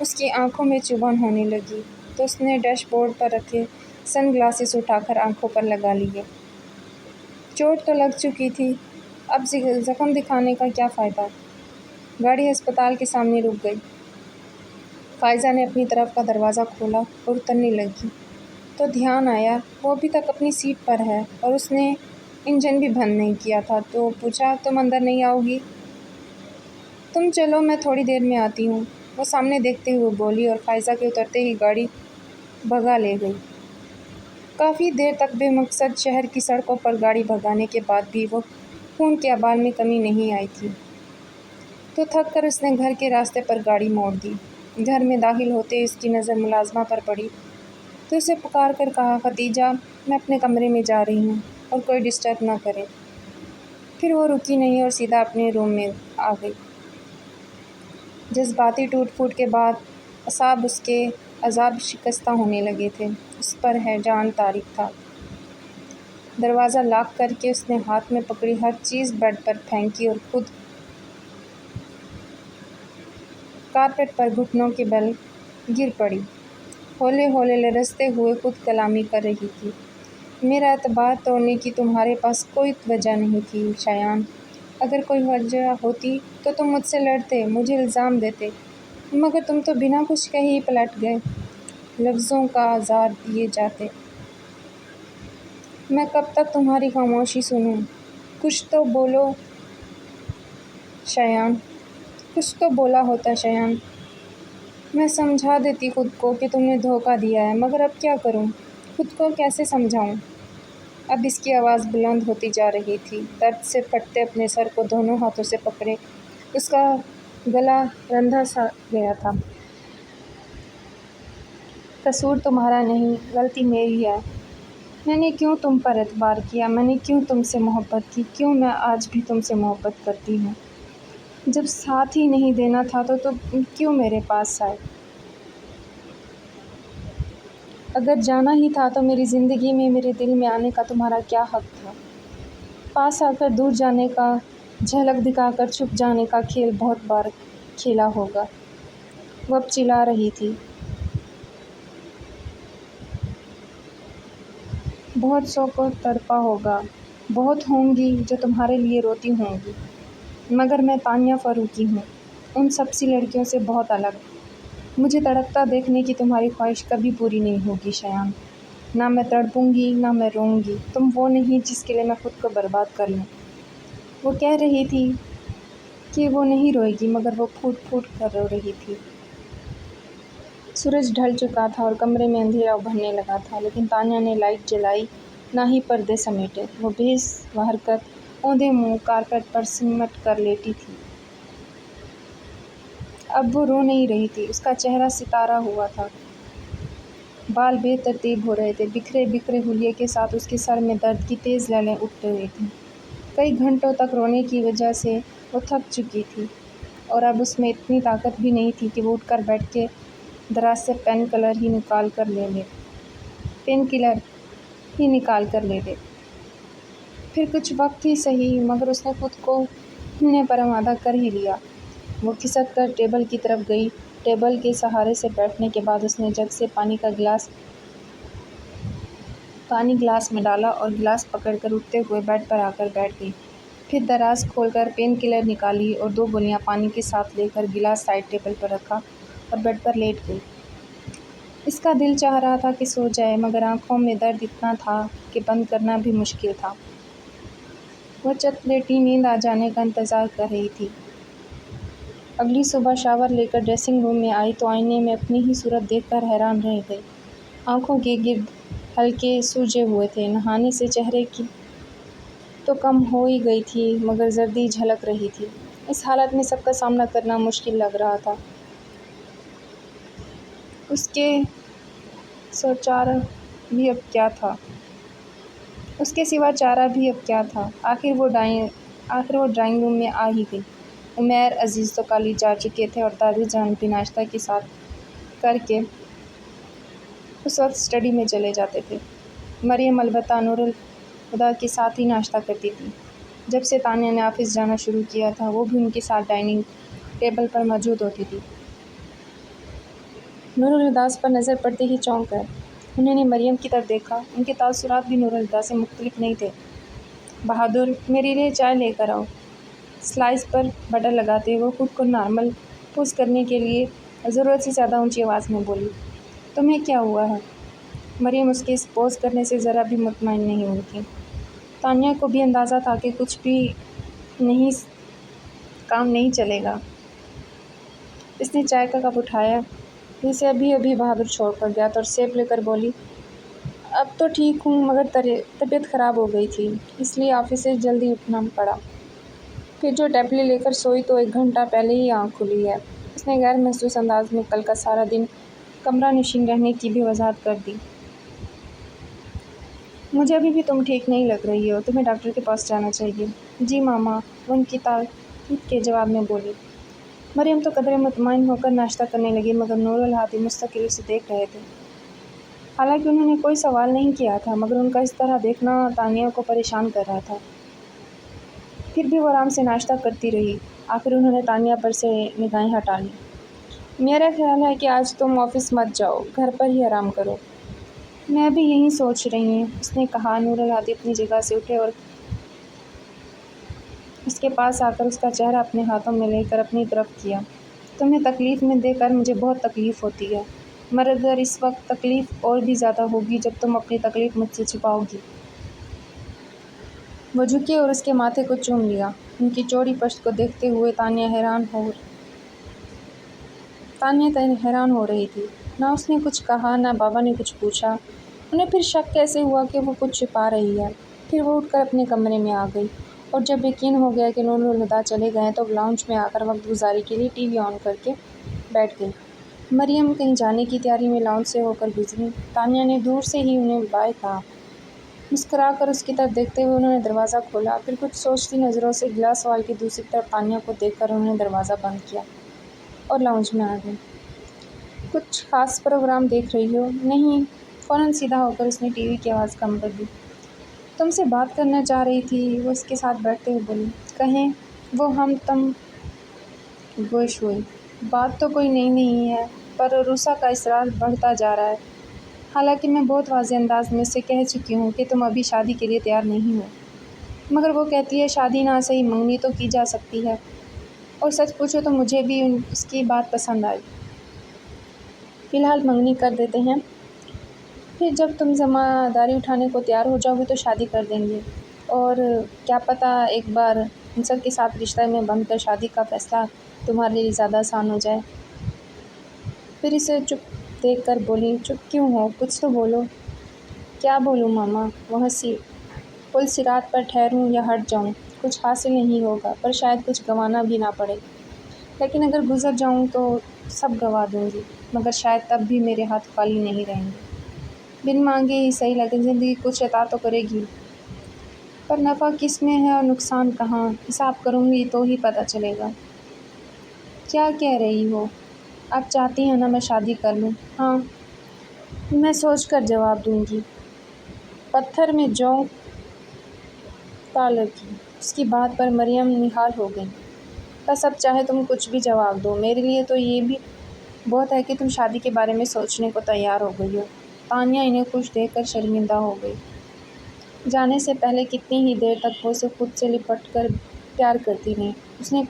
اس کی آنکھوں میں چبھن ہونے لگی تو اس نے ڈیش بورڈ پر رکھے سن گلاسز اٹھا کر آنکھوں پر لگا لیے۔ چوٹ تو لگ چکی تھی، اب زخم دکھانے کا کیا فائدہ؟ گاڑی ہسپتال کے سامنے رک گئی۔ فائزہ نے اپنی طرف کا دروازہ کھولا اور اترنے لگی تو دھیان آیا وہ ابھی تک اپنی سیٹ پر ہے اور اس نے انجن بھی بند نہیں کیا تھا، تو پوچھا تم اندر نہیں آؤ گی؟ تم چلو، میں تھوڑی دیر میں آتی ہوں، وہ سامنے دیکھتے ہوئے بولی اور فائزہ کے اترتے ہی گاڑی بھگا لے گئی۔ کافی دیر تک بے مقصد شہر کی سڑکوں پر گاڑی بھگانے کے بعد بھی وہ خون کے ابال میں کمی نہیں آئی تھی، تو تھک کر اس نے گھر کے راستے پر گاڑی موڑ دی۔ گھر میں داخل ہوتے اس کی نظر ملازمہ پر پڑی تو اسے پکار کر کہا، ختیجہ میں اپنے کمرے میں جا رہی ہوں اور کوئی ڈسٹرب نہ کرے۔ پھر وہ رکی نہیں اور سیدھا اپنے روم میں آ گئی۔ جذباتی ٹوٹ پھوٹ کے بعد اعصاب اس کے عذاب شکستہ ہونے لگے تھے۔ اس پر ہے جان طارق تھا۔ دروازہ لاک کر کے اس نے ہاتھ میں پکڑی ہر چیز بیڈ پر پھینکی اور خود کارپیٹ پر گھٹنوں کے بل گر پڑی۔ ہولے ہولے لرزتے ہوئے خود کلامی کر رہی تھی، میرا اعتبار توڑنے کی تمہارے پاس کوئی وجہ نہیں تھی شایان، اگر کوئی وجہ ہوتی تو تم مجھ سے لڑتے، مجھے الزام دیتے، مگر تم تو بنا کچھ کہے ہی پلٹ گئے، لفظوں کا آزار دیے جاتے۔ میں کب تک تمہاری خاموشی سنوں؟ کچھ تو بولو شایان، کچھ تو بولا ہوتا شایان، میں سمجھا دیتی خود کو کہ تم نے دھوکہ دیا ہے، مگر اب کیا کروں؟ خود کو کیسے سمجھاؤں؟ اب اس کی آواز بلند ہوتی جا رہی تھی، درد سے پھٹتے اپنے سر کو دونوں ہاتھوں سے پکڑے اس کا گلا رنجھا سا گیا تھا۔ قصور تمہارا نہیں، غلطی میری ہے، میں نے کیوں تم پر اعتبار کیا، میں نے کیوں تم سے محبت کی، کیوں میں آج بھی تم سے محبت کرتی ہوں؟ جب ساتھ ہی نہیں دینا تھا تو تم کیوں میرے پاس آئے؟ اگر جانا ہی تھا تو میری زندگی میں، میرے دل میں آنے کا تمہارا کیا حق تھا؟ پاس آ کر دور جانے کا، جھلک دکھا کر چھپ جانے کا کھیل بہت بار کھیلا ہوگا۔ وہ اب چلا رہی تھی۔ بہت سو کو تڑپا ہوگا، بہت ہوں گی جو تمہارے لیے روتی ہوں گی، مگر میں تانیہ فاروقی ہوں، ان سب سی لڑکیوں سے بہت الگ۔ مجھے تڑپتا دیکھنے کی تمہاری خواہش کبھی پوری نہیں ہوگی شایان، نہ میں تڑپوں گی نہ میں روؤں گی، تم وہ نہیں جس کے لیے میں خود کو برباد کر لوں۔ وہ کہہ رہی تھی کہ وہ نہیں روئے گی، مگر وہ پھوٹ پھوٹ کر رو رہی تھی۔ سورج ڈھل چکا تھا اور کمرے میں اندھیرا ابھرنے لگا تھا، لیکن تانیہ نے لائٹ جلائی نہ ہی پردے سمیٹے۔ وہ بے حرکت اوندھے منہ کارپیٹ پر سمٹ کر لیٹی تھی۔ اب وہ رو نہیں رہی تھی، اس کا چہرہ ستارہ ہوا تھا، بال بے ترتیب ہو رہے تھے، بکھرے بکھرے حلیے کے ساتھ اس کے سر میں درد کی تیز لہریں اٹھ رہی تھیں۔ کئی گھنٹوں تک رونے کی وجہ سے وہ تھک چکی تھی اور اب اس میں اتنی طاقت بھی نہیں تھی کہ وہ اٹھ کر بیٹھ کے دراز سے پین کلر ہی نکال کر لے لے۔ پھر کچھ وقت ہی صحیح، مگر اس نے خود کو ہلنے پر آمادہ کر ہی لیا۔ وہ کھسک کر ٹیبل کی طرف گئی، ٹیبل کے سہارے سے بیٹھنے کے بعد اس نے جگ سے پانی گلاس میں ڈالا اور گلاس پکڑ کر اٹھتے ہوئے بیڈ پر آ کر بیٹھ گئی۔ پھر دراز کھول کر پین کلر نکالی اور 2 گولیاں پانی کے ساتھ لے کر گلاس سائڈ ٹیبل پر رکھا اور بیڈ پر لیٹ گئی۔ اس کا دل چاہ رہا تھا کہ سو جائے، مگر آنکھوں میں درد اتنا تھا کہ بند کرنا بھی مشکل تھا۔ وہ چت لیٹی نیند آ جانے کا انتظار کر رہی تھی۔ اگلی صبح شاور لے کر ڈریسنگ روم میں آئی تو آئینے میں اپنی ہی صورت دیکھ کر حیران رہ گئی۔ آنکھوں کے گرد ہلکے سوجے ہوئے تھے، نہانے سے چہرے کی تو کم ہو ہی گئی تھی، مگر زردی جھلک رہی تھی۔ اس حالت میں سب کا سامنا کرنا مشکل لگ رہا تھا۔ اس کے سوا چارہ بھی اب کیا تھا؟ آخر وہ ڈرائنگ روم میں آ ہی گئی۔ عمیر عزیز تو کالج جا چکے تھے اور دادی جان بھی ناشتہ کے ساتھ کر کے اس وقت اسٹڈی میں چلے جاتے تھے۔ مریم البتہ نور الہدیٰ کے ساتھ ہی ناشتہ کرتی تھی۔ جب سے تانیہ نے آفس جانا شروع کیا تھا وہ بھی ان کے ساتھ ڈائننگ ٹیبل پر موجود ہوتی تھی۔ نور الہداس پر نظر پڑتے ہی چونک گئے۔ انہوں نے مریم کی طرف دیکھا۔ ان کے تاثرات بھی نور الہدا سے مختلف نہیں تھے۔ بہادر، میرے لیے چائے لے کر آؤ۔ سلائس پر بٹر لگاتے وہ خود کو نارمل پوز کرنے کے لیے ضرورت سے زیادہ اونچی آواز میں بولی۔ تمہیں کیا ہوا ہے؟ مریم اس کے اس پوز کرنے سے ذرا بھی مطمئن نہیں ہوئی تھی۔ تانیہ کو بھی اندازہ تھا کہ کچھ بھی نہیں کام نہیں چلے گا۔ اس نے چائے کا کپ اٹھایا جسے ابھی ابھی بہادر چھوڑ کر گیا تھا اور سیب لے کر بولی، اب تو ٹھیک ہوں مگر طبیعت خراب ہو گئی تھی اس لیے آفس سے جلدی اٹھنا پڑا۔ پھر جو ٹیبلٹ لے کر سوئی تو 1 گھنٹہ پہلے ہی آنکھ کھلی ہے۔ اس نے غیر محسوس انداز میں کل کا سارا دن کمرہ نشین رہنے کی بھی وضاحت کر دی۔ مجھے ابھی بھی تم ٹھیک نہیں لگ رہی ہو، تمہیں ڈاکٹر کے پاس جانا چاہیے۔ جی ماما، وہ ان کی تاکید کے جواب میں بولی۔ مریم تو قدرے مطمئن ہو کر ناشتہ کرنے لگی مگر نور الہادی مستقل اسے دیکھ رہے تھے۔ حالانکہ انہوں نے کوئی سوال نہیں کیا تھا مگر ان کا اس طرح دیکھنا تانیہ کو پریشان کر رہا تھا۔ پھر بھی وہ آرام سے ناشتہ کرتی رہی۔ آخر انہوں نے تانیہ پر سے نگاہیں ہٹا لیں۔ میرا خیال ہے کہ آج تم آفس مت جاؤ، گھر پر ہی آرام کرو۔ میں بھی یہی سوچ رہی ہوں، اس نے کہا۔ نور الہادی اپنی جگہ سے اٹھے اور اس کے پاس آ کر اس کا چہرہ اپنے ہاتھوں میں لے کر اپنی طرف کیا۔ تمہیں تکلیف میں دیکھ کر مجھے بہت تکلیف ہوتی ہے مگر اس وقت تکلیف اور بھی زیادہ ہوگی جب تم اپنی تکلیف مجھ سے چھپاؤ گی۔ وہ جھکی اور اس کے ماتھے کو چوم لیا۔ ان کی چوڑی پشت کو دیکھتے ہوئے تانیہ حیران ہو رہی تھی۔ نہ اس نے کچھ کہا نہ بابا نے کچھ پوچھا۔ انہیں پھر شک کیسے ہوا کہ وہ کچھ چھپا رہی ہے۔ پھر وہ اٹھ کر اپنے کمرے میں آ گئی اور جب یقین ہو گیا کہ نور الہدا چلے گئے تو لاؤنج میں آ کر وقت گزاری کے لیے ٹی وی آن کر کے بیٹھ گئی۔ مریم کہیں جانے کی تیاری میں لاؤنج سے ہو کر گزری۔ تانیہ نے دور سے ہی انہیں بائے کہا۔ مسکرا کر اس کی طرف دیکھتے ہوئے انہوں نے دروازہ کھولا۔ پھر کچھ سوچتی نظروں سے گلاس وال کی دوسری طرف تانیہ کو دیکھ کر انہوں نے دروازہ بند کیا اور لاؤنج میں آ گئی۔ کچھ خاص پروگرام دیکھ رہی ہو؟ نہیں، فوراً سیدھا ہو کر اس نے ٹی وی کی آواز کم کر دی۔ تم سے بات کرنا چاہ رہی تھی، وہ اس کے ساتھ بیٹھتے ہوئے بولی۔ کہیں، وہ ہم تم گوش ہوئی۔ بات تو کوئی نئی نہیں ہے پر روسا کا اصرار بڑھتا جا رہا ہے۔ حالانکہ میں بہت واضح انداز میں اسے کہہ چکی ہوں کہ تم ابھی شادی کے لیے تیار نہیں ہو مگر وہ کہتی ہے شادی نہ صحیح منگنی تو کی جا سکتی ہے اور سچ پوچھو تو مجھے بھی اس کی بات پسند آئی۔ فی الحال منگنی کر دیتے ہیں، پھر جب تم ذمہ داری اٹھانے کو تیار ہو جاؤ گی تو شادی کر دیں گے اور کیا پتہ ایک بار انصر کے ساتھ رشتہ میں بندھ کر شادی کا فیصلہ تمہارے لیے زیادہ آسان ہو جائے۔ پھر اسے چپ دیکھ کر بولی، چپ کیوں ہو، کچھ تو بولو۔ کیا بولوں ماما، وہ ہنسی۔ پل صراط پر ٹھہروں یا ہٹ جاؤں کچھ حاصل نہیں ہوگا پر شاید کچھ گنوانا بھی نہ پڑے، لیکن اگر گزر جاؤں تو سب گنوا دوں گی مگر شاید تب بھی میرے ہاتھ خالی نہیں رہیں گے۔ بن مانگے ہی صحیح لیکن زندگی کچھ عطا تو کرے گی، پر نفع کس میں ہے اور نقصان کہاں، حساب کروں گی تو ہی پتہ چلے گا۔ کیا کہہ رہی ہو، آپ چاہتی ہیں نا میں شادی کر لوں؟ ہاں، میں سوچ کر جواب دوں گی۔ پتھر میں جوں تا لگی۔ اس کی بات پر مریم نہال ہو گئی۔ بس اب چاہے تم کچھ بھی جواب دو، میرے لیے تو یہ بھی بہت ہے کہ تم شادی کے بارے میں سوچنے کو تیار ہو گئی ہو۔ تانیہ انہیں خوش دیکھ کر شرمندہ ہو گئی۔ جانے سے پہلے کتنی ہی دیر تک وہ اسے خود سے لپٹ کر پیار کرتی رہیں۔ اس نے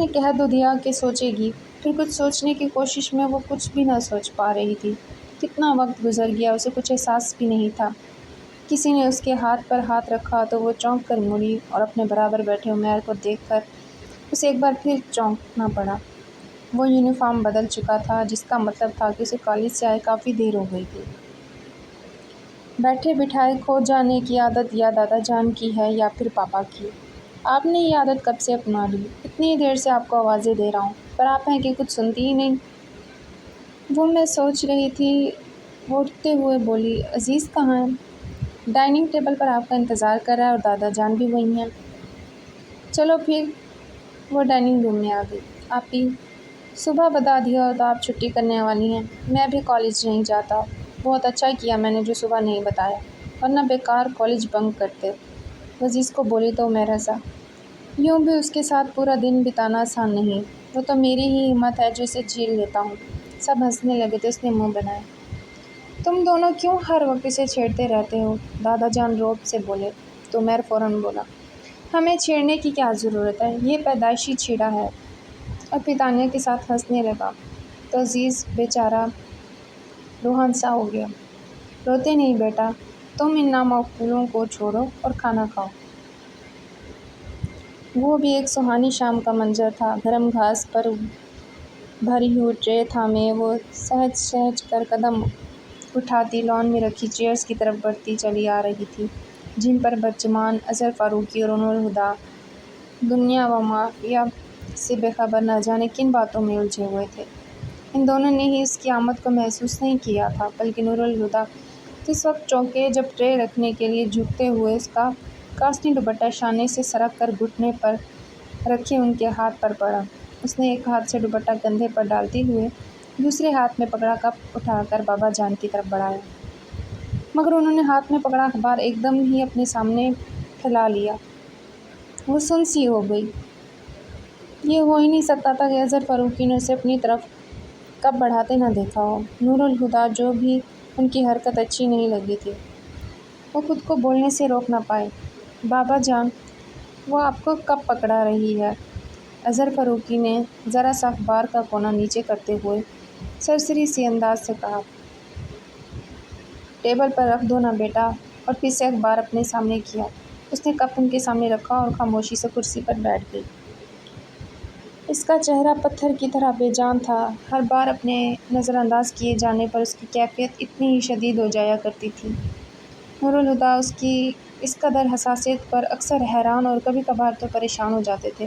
کہہ تو دیا کہ سوچے گی، پھر کچھ سوچنے کی کوشش میں وہ کچھ بھی نہ سوچ پا رہی تھی۔ کتنا وقت گزر گیا اسے کچھ احساس بھی نہیں تھا۔ کسی نے اس کے ہاتھ پر ہاتھ رکھا تو وہ چونک کر مڑی اور اپنے برابر بیٹھے عمیر کو دیکھ کر اسے ایک بار پھر چونکنا پڑا۔ وہ یونیفارم بدل چکا تھا جس کا مطلب تھا کہ اسے کالج سے آئے کافی دیر ہو گئی تھی۔ بیٹھے بٹھائے کھو جانے کی عادت یا دادا جان کی ہے یا پھر پاپا کی؟ آپ نے یہ عادت کب سے اپنا لی؟ اتنی دیر سے آپ کو آوازیں دے رہا ہوں پر آپ ہیں کہ کچھ سنتی ہی نہیں۔ وہ میں سوچ رہی تھی، وہ اٹھتے ہوئے بولی۔ عزیز کہاں ہے؟ ڈائننگ ٹیبل پر آپ کا انتظار کر رہا ہے اور دادا جان بھی وہیں ہیں۔ چلو پھر۔ وہ ڈائننگ روم میں آ گئی۔ آپی، صبح بتا دیا تو آپ چھٹی کرنے والی ہیں۔ میں بھی کالج نہیں جاتا۔ بہت اچھا کیا میں نے جو صبح نہیں بتایا، ورنہ بیکار کالج بنک کرتے، وہ عزیز کو بولی تو عمیر ہنسا۔ یوں بھی اس کے ساتھ پورا دن بتانا آسان نہیں، وہ تو میری ہی ہمت ہے جو اسے جھیل لیتا ہوں۔ سب ہنسنے لگے تو اس نے منہ بنایا۔ تم دونوں کیوں ہر وقت اسے چھیڑتے رہتے ہو؟ دادا جان روب سے بولے تو عمیر فوراً بولا، ہمیں چھیڑنے کی کیا ضرورت ہے، یہ پیدائشی چھیڑا ہے، اور پیتانیہ کے ساتھ ہنسنے لگا تو عزیز بیچارہ روحان سا ہو گیا۔ روتے نہیں بیٹا، تم ان نامعقولوں کو چھوڑو اور کھانا کھاؤ۔ وہ بھی ایک سہانی شام کا منظر تھا۔ گرم گھاس پر بھری ہوئی ٹرے تھامے وہ سہج سہج کر قدم اٹھاتی لان میں رکھی چیئرز کی طرف بڑھتی چلی آ رہی تھی، جن پر برجمان، اظہر فاروقی اور نور الہدیٰ دنیا و مافیہ سے بے خبر نہ جانے کن باتوں میں الجھے ہوئے تھے۔ ان دونوں نے ہی اس کی آمد کو محسوس نہیں کیا تھا، بلکہ نور الہدیٰ تو اس وقت چونکے جب ٹرے رکھنے کے لیے جھکتے ہوئے اس کا کاشنی دوپٹہ شانے سے سرک کر گھٹنے پر رکھے ان کے ہاتھ پر پڑا۔ اس نے ایک ہاتھ سے دوپٹہ کندھے پر ڈالتے ہوئے دوسرے ہاتھ میں پکڑا کپ اٹھا کر بابا جان کی طرف بڑھایا، مگر انہوں نے ہاتھ میں پکڑا اخبار ایک دم ہی اپنے سامنے پھیلا لیا۔ وہ سن سی ہو گئی۔ یہ ہو ہی نہیں سکتا تھا کہ اظہر فاروقی نے اسے اپنی طرف کپ بڑھاتے نہ دیکھا ہو۔ نور الہدیٰ جو بھی ان کی حرکت اچھی نہیں لگی تھی، وہ خود کو بولنے سے روک نہ پائے۔ بابا جان، وہ آپ کو کپ پکڑا رہی ہے، اظہر فاروقی نے ذرا سا اخبار کا کونا نیچے کرتے ہوئے سرسری سی انداز سے کہا۔ ٹیبل پر رکھ دو نا بیٹا، اور پھر سے اخبار اپنے سامنے کیا۔ اس نے کپ ان کے سامنے رکھا اور خاموشی سے کرسی پر بیٹھ گئی۔ اس کا چہرہ پتھر کی طرح بے جان تھا۔ ہر بار اپنے نظر انداز کیے جانے پر اس کی کیفیت اتنی ہی شدید ہو جایا کرتی تھی۔ نور الہدیٰ اس کی اس قدر حساسیت پر اکثر حیران اور کبھی کبھار تو پریشان ہو جاتے تھے۔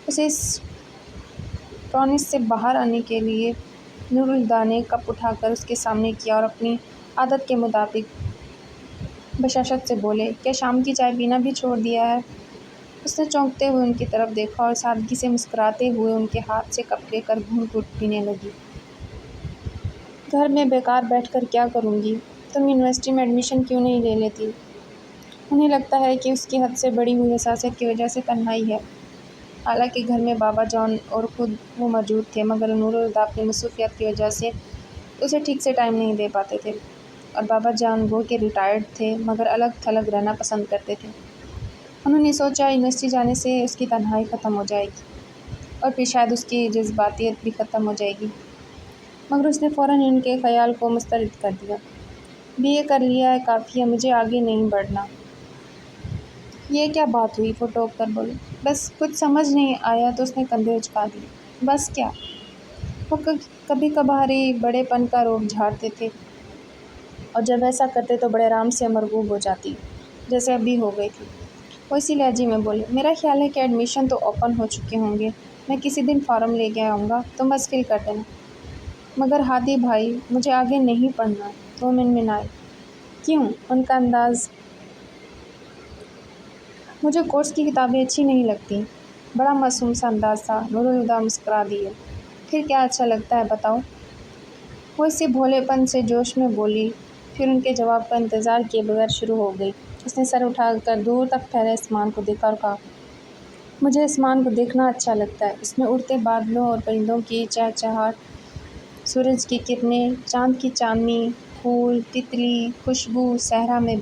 اسے اس ٹرانس سے باہر آنے کے لیے نور الہدیٰ نے کپ اٹھا کر اس کے سامنے کیا اور اپنی عادت کے مطابق بشاشت سے بولے، کیا شام کی چائے پینا بھی چھوڑ دیا ہے؟ اس نے چونکتے ہوئے ان کی طرف دیکھا اور سادگی سے مسکراتے ہوئے ان کے ہاتھ سے کپ لے کر گھونٹ گھونٹ پینے لگی۔ گھر میں بیکار بیٹھ کر کیا کروں گی؟ تم یونیورسٹی میں ایڈمیشن کیوں نہیں لے لیتی؟ انہیں لگتا ہے کہ اس کی حد سے بڑھی ہوئی حساسیت کی وجہ سے تنہائی ہے۔ حالانکہ گھر میں بابا جان اور خود وہ موجود تھے، مگر نور الہدیٰ اپنی مصروفیات کی وجہ سے اسے ٹھیک سے ٹائم نہیں دے پاتے تھے، اور بابا جان گو کہ ریٹائرڈ تھے مگر الگ تھلگ رہنا پسند کرتے تھے۔ انہوں نے سوچا یونیورسٹی جانے سے اس کی تنہائی ختم ہو جائے گی اور پھر شاید اس کی جذباتیت بھی ختم ہو جائے گی، مگر اس نے فوراً ان کے خیال کو مسترد کر دیا۔ بی اے کر لیا ہے، کافی ہے، مجھے آگے نہیں بڑھنا۔ یہ کیا بات ہوئی؟ وہ ٹوک کر بولے۔ بس کچھ سمجھ نہیں آیا تو اس نے کندھے اچکا دیے۔ بس کیا؟ وہ کبھی کبھاری بڑے پن کا روب جھاڑتے تھے، اور جب ایسا کرتے تو بڑے آرام سے مرغوب ہو جاتی، جیسے ابھی ہو گئی تھی۔ وہ اسی لہجے میں بولے، میرا خیال ہے کہ ایڈمیشن تو اوپن ہو چکے ہوں گے، میں کسی دن فارم لے کے آؤں گا، تم بس فل کر دینا۔ مگر ہادی بھائی، مجھے آگے نہیں پڑھنا، وہ منمنائے۔ کیوں؟ ان کا انداز، مجھے کورس کی کتابیں اچھی نہیں لگتیں۔ بڑا معصوم سا انداز تھا۔ نور الہدیٰ مسکرا دیے۔ پھر کیا اچھا لگتا ہے بتاؤ؟ وہ اسی بھولے پن سے جوش میں بولی، پھر ان کے جواب کا انتظار کیے بغیر شروع ہو گئی۔ اس نے سر اٹھا کر دور تک پھیلے آسمان کو دیکھا اور کہا، مجھے آسمان کو دیکھنا اچھا لگتا ہے، اس میں اڑتے بادلوں اور پرندوں کی چہچہاہٹ، سورج کی کرنیں، چاند کی چاندنی، پھول، تتلی، خوشبو، صحرا میں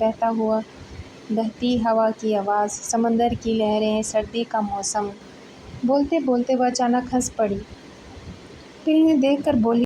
بہتی ہوا کی آواز، سمندر کی لہریں، سردی کا موسم۔ بولتے بولتے وہ اچانک ہنس پڑی، پھر انہیں دیکھ کر بولی،